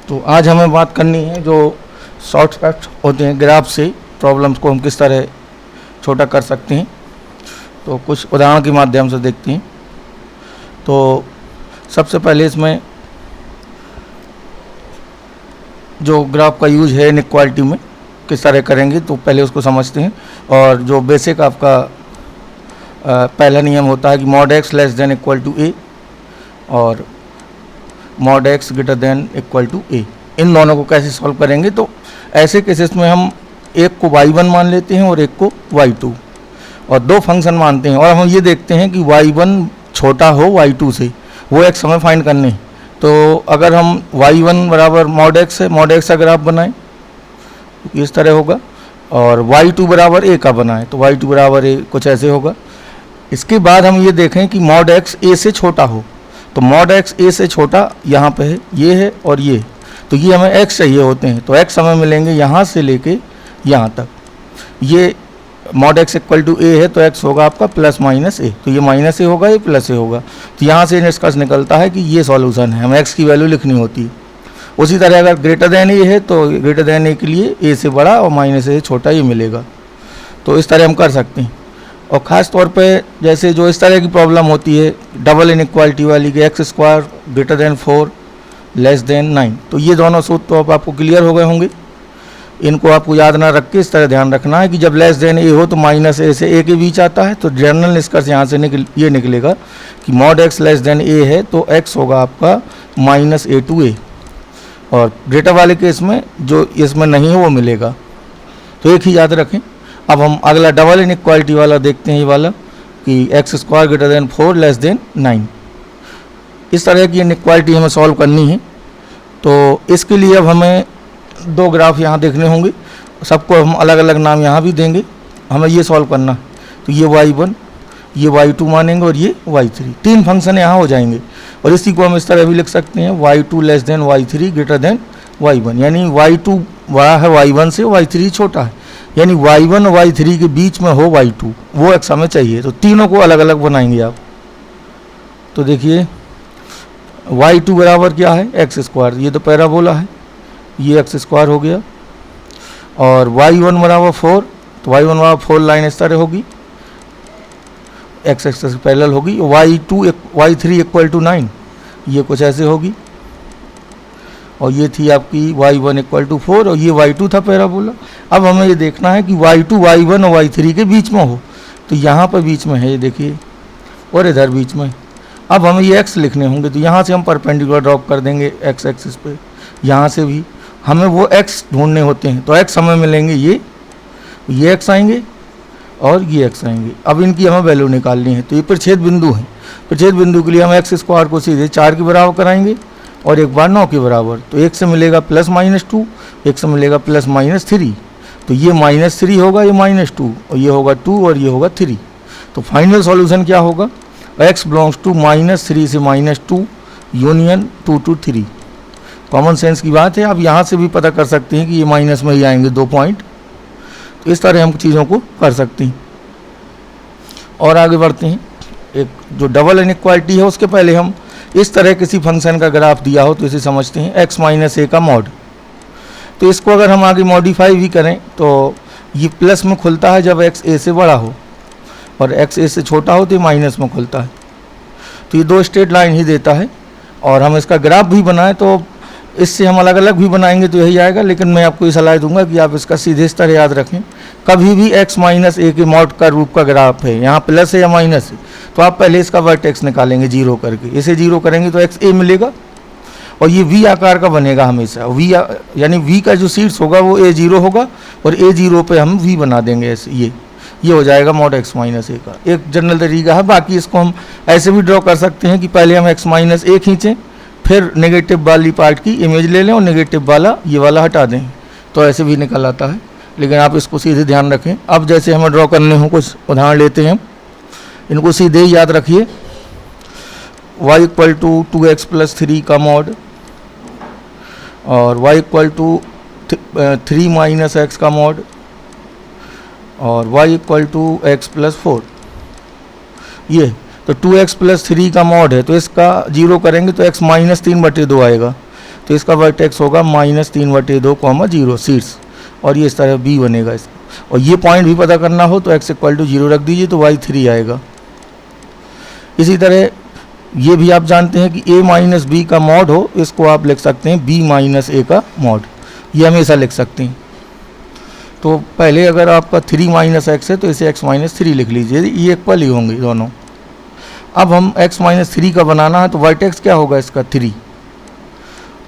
तो आज हमें बात करनी है जो शॉर्टकट होते हैं ग्राफ से प्रॉब्लम्स को हम किस तरह छोटा कर सकते हैं। तो कुछ उदाहरण के माध्यम से देखते हैं। तो सबसे पहले इसमें जो ग्राफ का यूज है इनइक्वालिटी में किस तरह करेंगे तो पहले उसको समझते हैं। और जो बेसिक आपका पहला नियम होता है कि mod x less than equal to A और mod x greater than equal to A, इन दोनों को कैसे सॉल्व करेंगे। तो ऐसे केसेस में हम एक को y1 मान लेते हैं और एक को y2 और दो फंक्शन मानते हैं और हम ये देखते हैं कि y1 छोटा हो y2 से, वो x हमें फाइंड करने हैं। तो अगर हम y1 बराबर मॉड एक्स है, मॉड एक्स का ग्राफ बनाएं तो इस तरह होगा और y2 बराबर a का बनाएं तो y2 बराबर a कुछ ऐसे होगा। इसके बाद हम ये देखें कि मॉड एक्स a से छोटा हो, तो मॉड एक्स a से छोटा यहाँ पे है, ये है और ये, तो ये हमें x चाहिए होते हैं। तो x हमें मिलेंगे यहाँ से लेके यहाँ तक। ये mod x equal to a है तो x होगा आपका प्लस माइनस a, तो ये माइनस a होगा, ये प्लस a होगा। तो यहाँ से निष्कर्ष निकलता है कि ये सॉल्यूशन है, हमें x की वैल्यू लिखनी होती है। उसी तरह अगर ग्रेटर देन a है तो ग्रेटर देन a के लिए a से बड़ा और माइनस a से छोटा ये मिलेगा। तो इस तरह हम कर सकते हैं। और ख़ास तौर पे जैसे जो इस तरह की प्रॉब्लम होती है डबल इनइक्वालिटी वाली कि x square greater than 4 less than 9, तो ये दोनों सूत्र तो अब आपको क्लियर हो गए होंगे। इनको आपको याद ना रख के इस तरह ध्यान रखना है कि जब लेस देन ए हो तो माइनस ए से ए के बीच आता है। तो जनरल निष्कर्ष यहाँ से ये निकलेगा कि मॉड एक्स लेस देन ए है तो एक्स होगा आपका माइनस ए टू ए, और ग्रेटर वाले केस में जो इसमें नहीं है वो मिलेगा। तो एक ही याद रखें। अब हम अगला डबल इनइक्वालिटी वाला देखते हैं, ये वाला कि x square greater than 4 less than 9। इस तरह की इनइक्वालिटी हमें सॉल्व करनी है। तो इसके लिए अब हमें दो ग्राफ यहाँ देखने होंगे, सबको हम अलग अलग नाम यहाँ भी देंगे। हमें ये सॉल्व करना, तो ये y1 ये y2 मानेंगे और ये y3, तीन फंक्शन यहाँ हो जाएंगे। और इसी को हम इस तरह भी लिख सकते हैं y2 less than y3 greater than y1, यानी y2 बड़ा है y1 से, y3 छोटा है, यानी y1 और y3 के बीच में हो y2, वो x हमें चाहिए। तो तीनों को अलग अलग बनाएंगे आप। तो देखिए y2 बराबर क्या है एक्स स्क्वायर, ये तो पैराबोला है, ये एक्स स्क्वायर हो गया। और y1 बराबर 4, तो y1 बराबर 4 लाइन इस तरह होगी, एक्स एक्सिस पैरेलल होगी। y3 इक्वल टू 9, ये कुछ ऐसे होगी। और ये थी आपकी y1 इक्वल टू 4 और ये y2 था पैराबोला। अब हमें ये देखना है कि y2 y1 और y3 के बीच में हो, तो यहाँ पर बीच में है ये देखिए, और इधर बीच में। अब हमें ये x लिखने होंगे, तो यहाँ से हम परपेंडिकुलर ड्रॉप कर देंगे x एक्सिस पे। यहाँ से भी हमें वो x ढूंढने होते हैं, तो x हमें मिलेंगे ये x आएंगे और ये x आएंगे। अब इनकी हमें वैल्यू निकालनी है। तो ये प्रच्छेद बिंदु हैं, प्रच्छेद बिंदु के लिए हम एक्स स्क्वायर को सीधे 4 के बराबर कराएंगे और एक बार 9 के बराबर। तो एक से मिलेगा प्लस माइनस 2, एक से मिलेगा प्लस माइनस 3। तो ये -3 होगा, ये -2 और ये होगा 2 और ये होगा 3। तो फाइनल सॉल्यूशन क्या होगा, x बिलोंग्स टू -3 से -2 यूनियन 2 to 3। कॉमन सेंस की बात है, आप यहाँ से भी पता कर सकते हैं कि ये माइनस में ही आएंगे 2 पॉइंट। तो इस तरह हम चीज़ों को कर सकते हैं। और आगे बढ़ते हैं। एक जो डबल इनइक्वालिटी है उसके पहले हम इस तरह किसी फंक्शन का ग्राफ दिया हो तो इसे समझते हैं x माइनस a का मॉड। तो इसको अगर हम आगे मॉडिफाई भी करें तो ये प्लस में खुलता है जब x a से बड़ा हो, और x a से छोटा हो तो ये माइनस में खुलता है। तो ये दो स्ट्रेट लाइन ही देता है। और हम इसका ग्राफ भी बनाएं तो इससे हम अलग अलग भी बनाएंगे तो यही आएगा, लेकिन मैं आपको ये सलाह दूंगा कि आप इसका सीधे इस तरह याद रखें। कभी भी x माइनस a के मॉड का रूप का ग्राफ है, यहाँ प्लस है या माइनस है, तो आप पहले इसका वर्टेक्स निकालेंगे 0 करके। इसे 0 करेंगे तो x a मिलेगा और ये v आकार का बनेगा हमेशा। v यानी v का जो सीड्स होगा वो a0 होगा और a0 पे हम v बना देंगे ऐसे। ये हो जाएगा मॉड x माइनस a का एक जनरल तरीका है। बाकी इसको हम ऐसे भी ड्रॉ कर सकते हैं कि पहले हम x माइनस a खींचें, फिर नेगेटिव वाली पार्ट की इमेज ले लें और नेगेटिव वाला ये वाला हटा दें, तो ऐसे भी निकल आता है। लेकिन आप इसको सीधे ध्यान रखें। अब जैसे हमें ड्रॉ करने हों, कुछ उदाहरण लेते हैं, इनको सीधे ही याद रखिए। y equal to 2x plus 3 का मॉड और y equal to 3 minus x का मॉड और y equal to x plus 4। ये तो 2x प्लस 3 का मॉड है, तो इसका 0 करेंगे तो x माइनस 3/2 आएगा। तो इसका वर्टेक्स होगा -3/2, 0 और ये इस तरह b बनेगा इसका। और ये पॉइंट भी पता करना हो तो x = 0 रख दीजिए तो y 3 आएगा। इसी तरह ये भी आप जानते हैं कि a - b का मॉड हो, इसको आप लिख सकते हैं b - a का मॉड, ये हमेशा लिख सकते हैं। तो पहले अगर आपका 3 - x है तो इसे x - 3 लिख लीजिए, ये इक्वल ही होंगे दोनों। अब हम x - 3 का बनाना है तो वर्टेक्स क्या होगा इसका 3,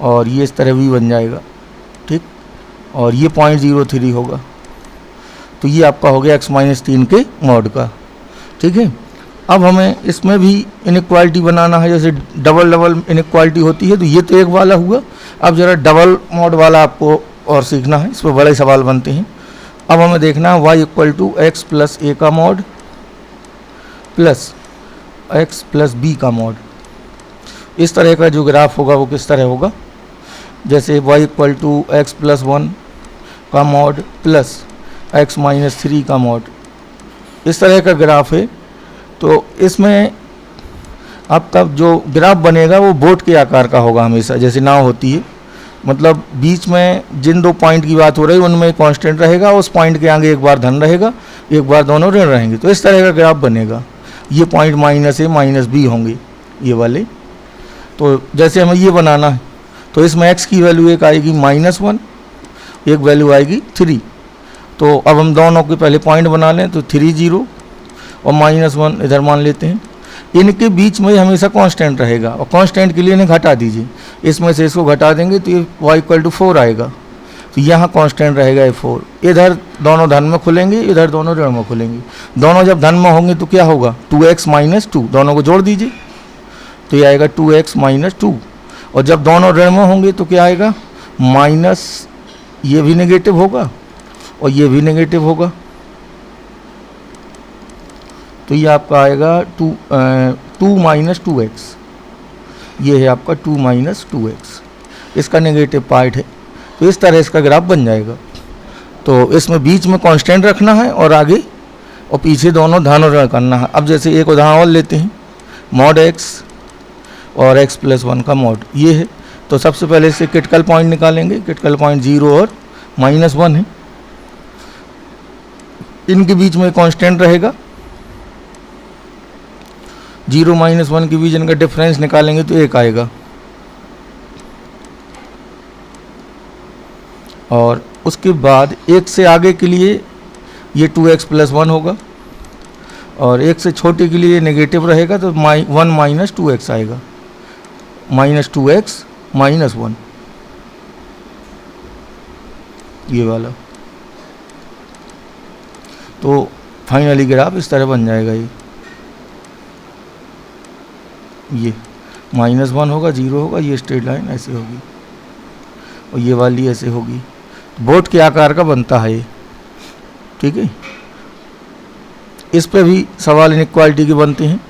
और ये इस तरह भी बन जाएगा, ठीक। और ये 0.03 होगा, तो ये आपका हो गया x - 3 के मॉड का, ठीक है। अब हमें इसमें भी इनइक्वालिटी बनाना है, जैसे डबल इनइक्वालिटी होती है, तो ये तो एक वाला हुआ। अब ज़रा डबल मॉड वाला आपको और सीखना है, इस पर बड़े सवाल बनते हैं। अब हमें देखना है y = x + a का मॉड प्लस x + b का मॉड। इस तरह का जो ग्राफ होगा वो किस तरह होगा, जैसे y = x + 1 का मॉड प्लस x - 3 का मॉड, इस तरह का ग्राफ है। तो इसमें आपका जो ग्राफ बनेगा वो बोट के आकार का होगा हमेशा, जैसे नाव होती है, मतलब बीच में जिन दो पॉइंट की बात हो रही है उनमें कांस्टेंट रहेगा, उस पॉइंट के आगे एक बार धन रहेगा, एक बार दोनों ऋण रहेंगे, तो इस तरह का ग्राफ बनेगा। ये पॉइंट -a -b होंगे ये वाले। तो जैसे हमें ये बनाना है तो इसमें x की वैल्यू एक आएगी -1, एक वैल्यू आएगी 3। तो अब हम दोनों के पहले पॉइंट बना लें, तो 3 0 और -1 इधर मान लेते हैं। इनके बीच में हमेशा कांस्टेंट रहेगा, और कांस्टेंट के लिए इन्हें घटा दीजिए, इसमें से इसको घटा देंगे तो ये y = 4 आएगा। तो यहाँ कांस्टेंट रहेगा ये 4। इधर दोनों धन में खुलेंगे, इधर दोनों ऋण में खुलेंगे। दोनों जब धन में होंगे तो क्या होगा, 2x - 2, दोनों को जोड़ दीजिए तो ये आएगा 2x - 2। और जब दोनों ऋण में होंगे तो क्या आएगा, माइनस, ये भी नेगेटिव होगा और ये भी नेगेटिव होगा, तो ये आपका आएगा 2 - 2x। ये है आपका 2 - 2x, इसका नेगेटिव पार्ट है। तो इस तरह इसका ग्राफ बन जाएगा। तो इसमें बीच में कांस्टेंट रखना है और आगे और पीछे दोनों धन और ऋण करना है। अब जैसे एक उदाहरण और लेते हैं, मॉड x और x + 1 का मॉड ये है। तो सबसे पहले से क्रिटिकल पॉइंट निकालेंगे, क्रिटिकल पॉइंट 0 और -1 है, इनके बीच में कांस्टेंट रहेगा। 0 - 1 के बीच इनका डिफरेंस निकालेंगे तो 1 आएगा, और उसके बाद 1 से आगे के लिए ये 2x + 1 होगा, और 1 से छोटे के लिए नेगेटिव रहेगा तो 1 - 2x आएगा, -2x - 1 ये वाला। तो फाइनली ग्राफ इस तरह बन जाएगा। ये -1 होगा, 0 होगा, ये स्ट्रेट लाइन ऐसे होगी और ये वाली ऐसे होगी। बोट के आकार का बनता है ये, ठीक है। इस पे भी सवाल इनइक्वालिटी के बनते हैं।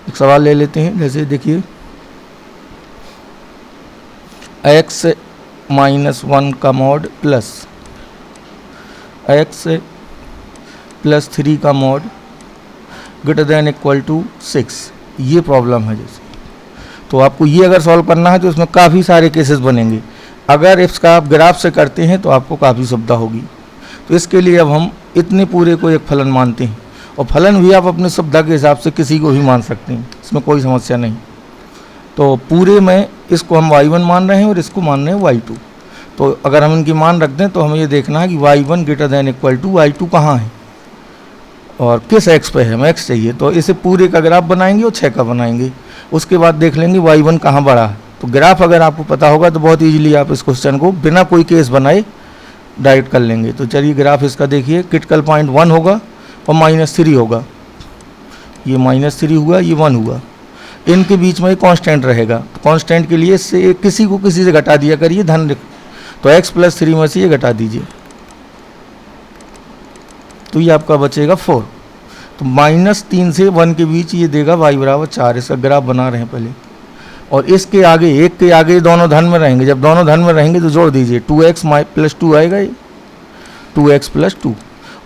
एक सवाल ले लेते हैं, जैसे देखिए x - 1 का मॉड प्लस x + 3 का मॉड > 6, ये प्रॉब्लम है। जैसे तो आपको ये अगर सॉल्व करना है तो इसमें काफ़ी सारे केसेस बनेंगे। अगर इसका आप ग्राफ से करते हैं तो आपको काफ़ी सुविधा होगी। तो इसके लिए अब हम इतने पूरे को एक फलन मानते हैं, और फलन भी आप अपनी सुविधा के हिसाब से किसी को भी मान सकते हैं, इसमें कोई समस्या नहीं। तो पूरे में इसको हम y1 मान रहे हैं और इसको मान रहे हैं y2। तो अगर हम इनकी मान रख दें तो हमें ये देखना है कि y1 > y2 कहाँ है और किस x पे है, हमें x चाहिए। तो इसे पूरे का ग्राफ बनाएंगे और 6 का बनाएंगे, उसके बाद देख लेंगे y1 कहाँ बड़ा है। तो ग्राफ अगर आपको पता होगा तो बहुत इजीली आप इस क्वेश्चन को बिना कोई केस बनाए डायरेक्ट कर लेंगे। तो चलिए ग्राफ इसका देखिए, क्रिटिकल पॉइंट 1 होगा और -3 होगा, ये -3 हुआ, ये 1 हुआ, इनके बीच में कांस्टेंट रहेगा। तो कांस्टेंट के लिए से किसी को किसी से घटा दिया करिए धन, तो x + 3 में से ये घटा दीजिए तो ये आपका बचेगा 4। तो -3 से 1 के बीच ये देगा y = 4। इसका ग्राफ बना रहे हैं पहले, और इसके आगे, एक के आगे दोनों धन में रहेंगे। जब दोनों धन में रहेंगे तो जोड़ दीजिए, 2x + 2 आएगा, ये 2x + 2।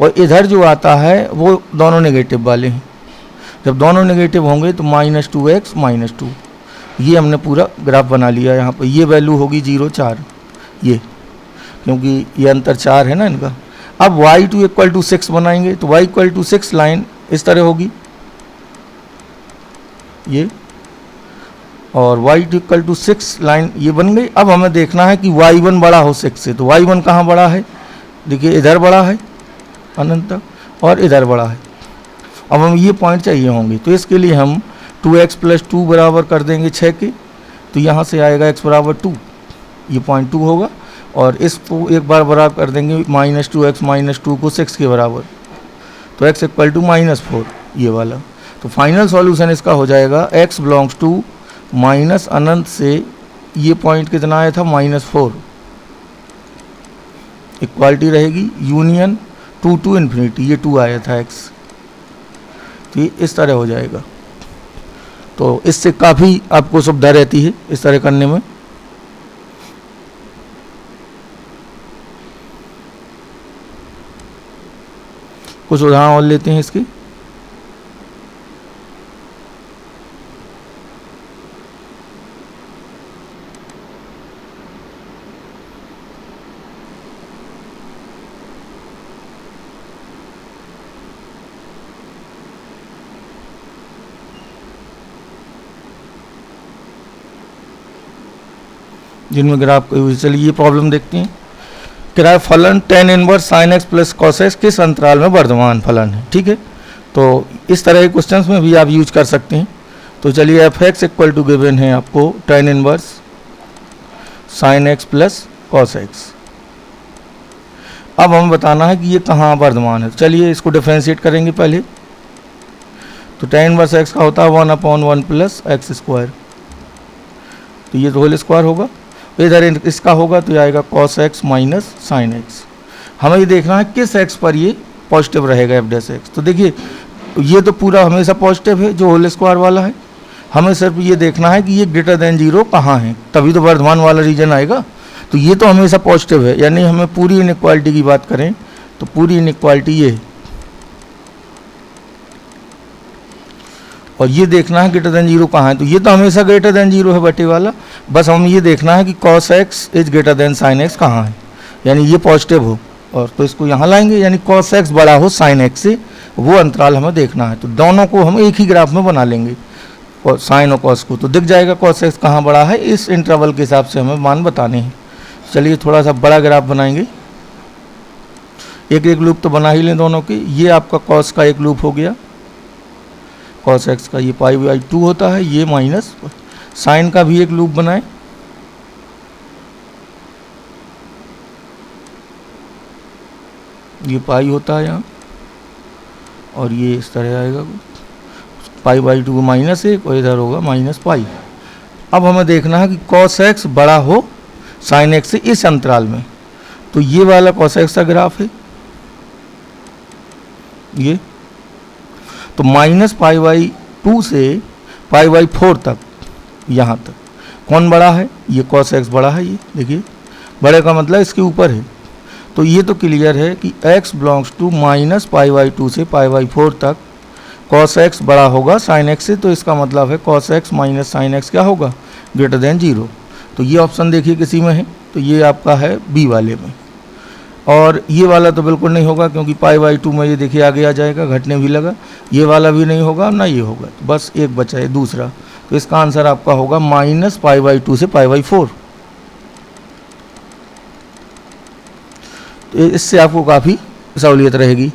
और इधर जो आता है वो दोनों नेगेटिव वाले हैं। जब दोनों नेगेटिव होंगे तो -2x - 2, ये हमने पूरा ग्राफ बना लिया। यहाँ पर ये वैल्यू होगी 0 4, ये क्योंकि ये अंतर 4 है ना इनका। अब y2 इक्वल टू 6 बनाएंगे तो y इक्वल टू 6 लाइन इस तरह होगी ये, और y2 इक्वल टू 6 लाइन ये बन गई। अब हमें देखना है कि y1 बड़ा हो 6 से, तो y1 कहाँ बड़ा है, देखिए इधर बड़ा है अनंत तक, और इधर बड़ा है। अब हम ये पॉइंट चाहिए होंगे, तो इसके लिए हम 2x प्लस 2 बराबर कर देंगे 6 के, तो यहाँ से आएगा x बराबर 2, ये पॉइंट 2 होगा, और इसको एक बार बराबर कर देंगे माइनस 2x माइनस 2 को 6 के बराबर, तो x इक्वल टू -4 ये वाला। तो फाइनल सॉल्यूशन इसका हो जाएगा x बिलोंग्स टू माइनस अनंत से, ये पॉइंट कितना आया था -4, इक्वालिटी रहेगी यूनियन 2 टू इन्फिनिटी, ये 2 आया था x, तो ये इस तरह हो जाएगा। तो इससे काफ़ी आपको सुविधा रहती है इस तरह करने में। कुछ उदाहरण और लेते हैं इसके। जिनमें ग्राफ को, चलिए ये प्रॉब्लम देखते हैं। किराया फलन tan inverse sine x plus cos x किस अंतराल में वर्धमान फलन है, ठीक है। तो इस तरह के क्वेश्चंस में भी आप यूज कर सकते हैं। तो चलिए f x equal to given है आपको tan inverse sine x plus cos x. अब हमें बताना है कि ये कहाँ वर्धमान है। चलिए इसको डिफरेंशिएट करेंगे पहले। तो tan इनवर्स एक्स का होता है 1/1 प्लस एक्स स्क्वायर, तो ये तो होल स्क्वायर होगा, इधर इसका होगा तो ये आएगा cos x minus sine x. हमें ये देखना है किस x पर ये पॉजिटिव रहेगा एफ डैश एक्स। तो देखिए ये तो पूरा हमेशा पॉजिटिव है जो होल स्क्वायर वाला है, हमें सिर्फ ये देखना है कि ये ग्रेटर देन 0 कहाँ है, तभी तो वर्धमान वाला रीजन आएगा। तो ये तो हमेशा पॉजिटिव है, यानी हमें पूरी इनइक्वालिटी की बात करें तो पूरी इनइक्वालिटी ये है, और ये देखना है ग्रेटर देन 0 कहाँ है। तो ये तो हमेशा ग्रेटर देन 0 है बटे वाला, बस हम ये देखना है कि cos x is greater than sin x कहाँ है, यानी ये पॉजिटिव हो, और तो इसको यहाँ लाएंगे, यानी cos x बड़ा हो sin x से, वो अंतराल हमें देखना है। तो दोनों को हम एक ही ग्राफ में बना लेंगे, और साइन और cos को, तो दिख जाएगा cos x कहाँ बड़ा है, इस इंटरवल के हिसाब से हमें मान बताने हैं। चलिए थोड़ा सा बड़ा ग्राफ बनाएंगे, एक एक लूप तो बना ही लें दोनों की। ये आपका cos का एक लूप हो गया, cos x का ये π/2 होता है, ये माइनस साइन का भी एक लूप बनाएं, ये पाई होता है यहाँ, और ये इस तरह आएगा π/2 -1 और इधर होगा -π। अब हमें देखना है कि cos x बड़ा हो sin x से इस अंतराल में, तो ये वाला cos x का ग्राफ है ये, तो -π/2 से π/4 तक, यहाँ तक कौन बड़ा है, ये cos x बड़ा है, ये देखिए बड़े का मतलब इसके ऊपर है। तो ये तो क्लियर है कि x बिलोंग्स टू -π/2 से π/4 तक cos x बड़ा होगा sin x से, तो इसका मतलब है cos x minus sin x क्या होगा, ग्रेटर देन 0। तो ये ऑप्शन देखिए किसी में है, तो ये आपका है बी वाले में, और ये वाला तो बिल्कुल नहीं होगा क्योंकि π/2 में ये देखिए आगे आ जाएगा, घटने भी लगा, ये वाला भी नहीं होगा ना ये होगा, तो बस एक बचा है दूसरा। तो इसका आंसर आपका होगा -π/2 से π/4। तो इससे आपको काफ़ी सहूलियत रहेगी।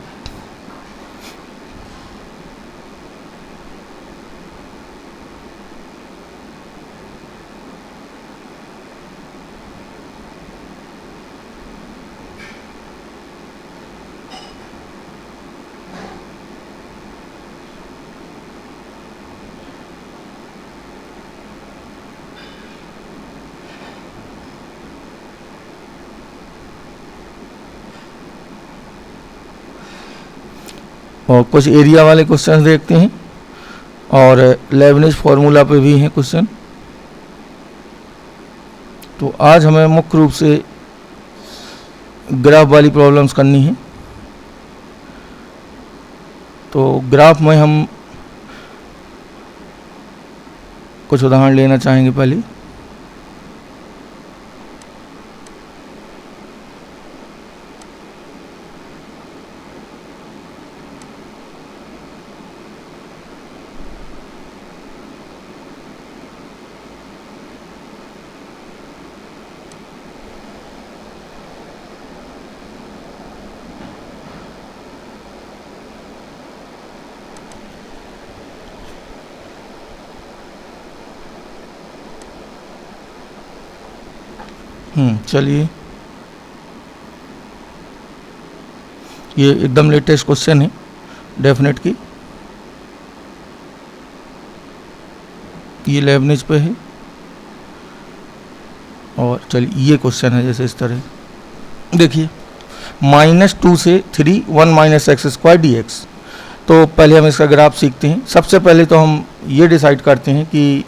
और कुछ एरिया वाले क्वेश्चन देखते हैं, और लेबनिज फार्मूला पे भी हैं क्वेश्चन। तो आज हमें मुख्य रूप से ग्राफ वाली प्रॉब्लम्स करनी है। तो ग्राफ में हम कुछ उदाहरण लेना चाहेंगे पहले। चलिए, ये एकदम लेटेस्ट क्वेश्चन है डेफिनेट की, ये लेबनिज पे है। और चलिए ये क्वेश्चन है जैसे इस तरह, देखिए -2 से 3 1 minus x square D x. तो पहले हम इसका ग्राफ सीखते हैं। सबसे पहले तो हम ये डिसाइड करते हैं कि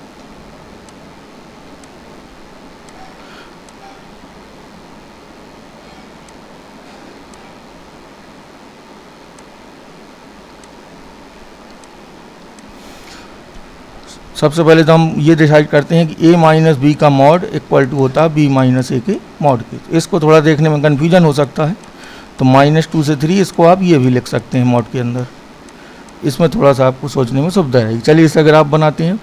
सबसे पहले तो हम ये डिसाइड करते हैं कि a माइनस बी का मॉड इक्वल टू होता है b माइनस ए के मॉड के। तो इसको थोड़ा देखने में कन्फ्यूजन हो सकता है, तो -2 से 3 इसको आप ये भी लिख सकते हैं मॉड के अंदर। इसमें थोड़ा सा आपको सोचने में सुविधा रहेगी। चलिए इसका ग्राफ बनाते हैं।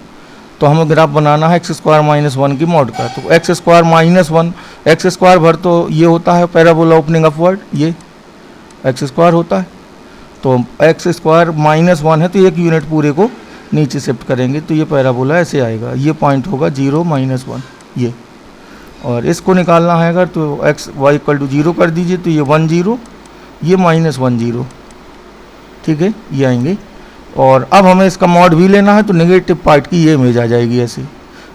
तो हमें ग्राफ बनाना है x स्क्वायर -1 की मॉड का। तो x स्क्वायर -1, एक्स स्क्वायर भर तो ये होता है पैराबोला ओपनिंग अपवर्ड, ये x स्क्वायर होता है। तो x स्क्वायर -1 है तो एक यूनिट पूरे को नीचे शिफ्ट करेंगे तो ये पैराबोला ऐसे आएगा। ये पॉइंट होगा 0 -1 ये, और इसको निकालना है अगर तो x y इक्वल टू 0 कर दीजिए तो ये 1 0, ये -1 0, ठीक है, ये आएंगे। और अब हमें इसका मॉड भी लेना है तो नेगेटिव पार्ट की ये इमेज आ जाएगी ऐसे।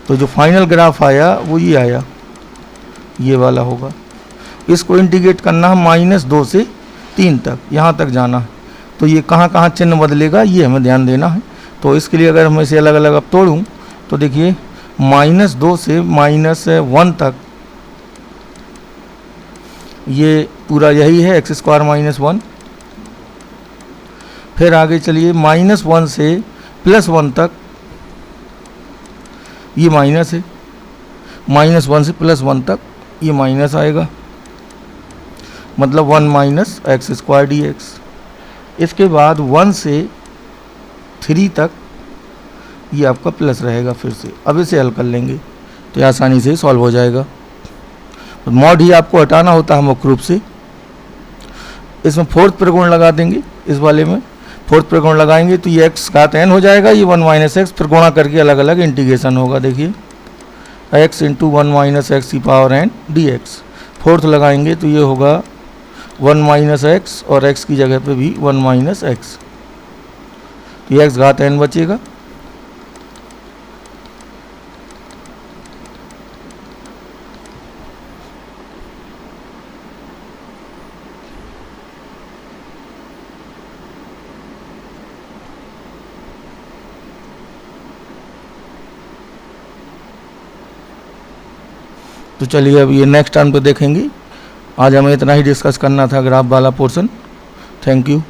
तो जो फाइनल ग्राफ आया वो ये आया, ये वाला होगा। इसको इंटीग्रेट करना है -2 से 3 तक, यहाँ तक जाना है। तो ये कहाँ कहाँ चिन्ह बदलेगा ये हमें ध्यान देना है। तो इसके लिए अगर मैं इसे अलग अलग अब तोड़ूँ तो देखिए -2 से -1 तक ये पूरा यही है x स्क्वायर -1। फिर आगे चलिए -1 से +1 तक ये माइनस है, -1 से +1 तक ये माइनस आएगा, मतलब 1 minus x square D x. इसके बाद 1 से 3 तक ये आपका प्लस रहेगा फिर से। अब इसे हल कर लेंगे तो ये आसानी से सॉल्व हो जाएगा। तो मॉड ही आपको हटाना होता है मुख्य रूप से। इसमें फोर्थ त्रिकोण लगा देंगे, इस वाले में फोर्थ त्रिकोण लगाएंगे तो ये x घात n हो जाएगा, ये 1 माइनस एक्स, फिर गुणा करके अलग अलग इंटीग्रेशन होगा। देखिए x इंटू 1 माइनस एक्स की power n D x. Fourth लगाएंगे तो ये होगा 1 माइनस एक्स और x की जगह पे भी 1 माइनस एक्स, तो ये x घात n बचेगा। तो चलिए अब ये नेक्स्ट टर्म पे देखेंगे। आज हमें इतना ही डिस्कस करना था ग्राफ वाला पोर्शन। Thank you.